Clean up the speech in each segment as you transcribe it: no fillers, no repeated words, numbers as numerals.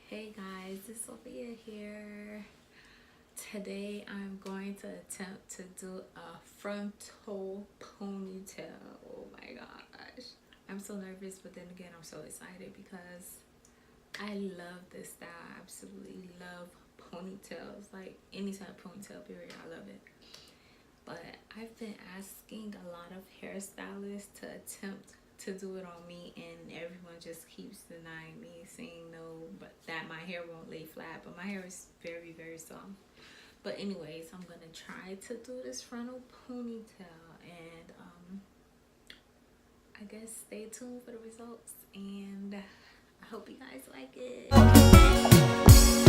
Hey guys, it's Sophia here. Today I'm going to attempt to do a frontal ponytail. Oh my gosh. I'm so nervous, but then again I'm so excited because I love this style. I absolutely love ponytails. Like any type of ponytail period, I love it. But I've been asking a lot of hairstylists to attempt to do it on me, and everyone just keeps denying me, saying no, but that my hair won't lay flat. But my hair is very soft. But anyways, I'm gonna try to do this frontal ponytail, and I guess stay tuned for the results, and I hope you guys like it.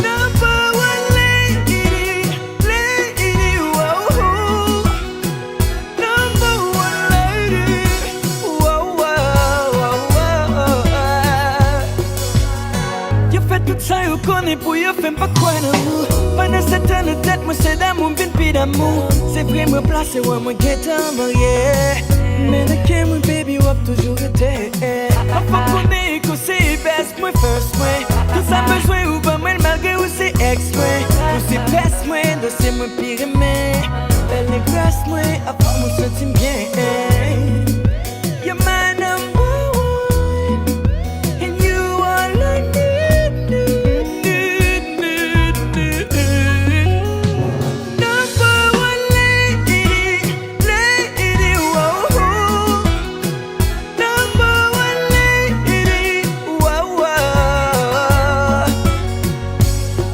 Number one lady, whoa. Number one lady, whoa. You fait tout ça, you connais pour you fait pas quoi d'amour. Pendant cette année tête, moi c'est d'amour, vine pis d'amour. C'est vrai, me placer, ouais, moi get en marié. Mais le camera, baby, wap toujours été. Enfin qu'on est que c'est best, moi first, moi. Tout ça besoin ou pas, moi malgré ou c'est ex, moi. Ou c'est best, moi, de c'est moi pire, mais. Elle est grasse, moi, après moi se dit bien. You're my number one, and you are like number one lady, whoa. Number one lady, whoa.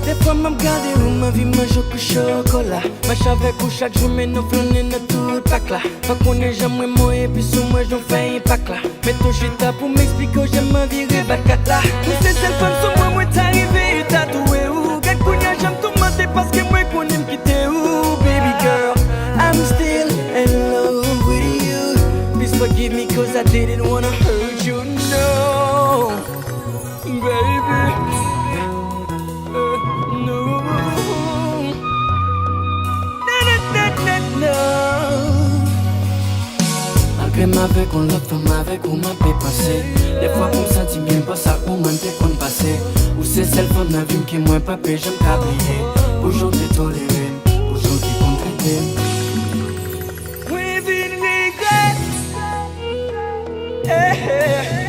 Des fois m'a regardé où ma vie mange au chocolat. Marche avec ou chaque jour mais nous flânons dans tout pack là. Pas qu'on est jamais moi et puis sous moi j'en fais un pack là. Mais toi j'étais pour m'expliquer que j'aime ma vie rebattre là. Nous c'est celle femme sur moi moi t'arrivé tatoué ou. Quel cognac j'aime tout mater parce que moi qu'on aime quitter ou. Baby girl, I'm still in love with you. Please forgive me cause I didn't wanna hurt you, no. Baby, no. No. Malgré ma veille qu'on l'a fait, ma veille qu'on m'a fait passer. Des fois qu'on sentit bien pas ça qu'on m'a fait qu'on passait. Ou c'est celle femme la vie qui moi pas paix, j'aime cabrier. Aujourd'hui toléré, aujourd'hui concrété. We've been regret. Hey.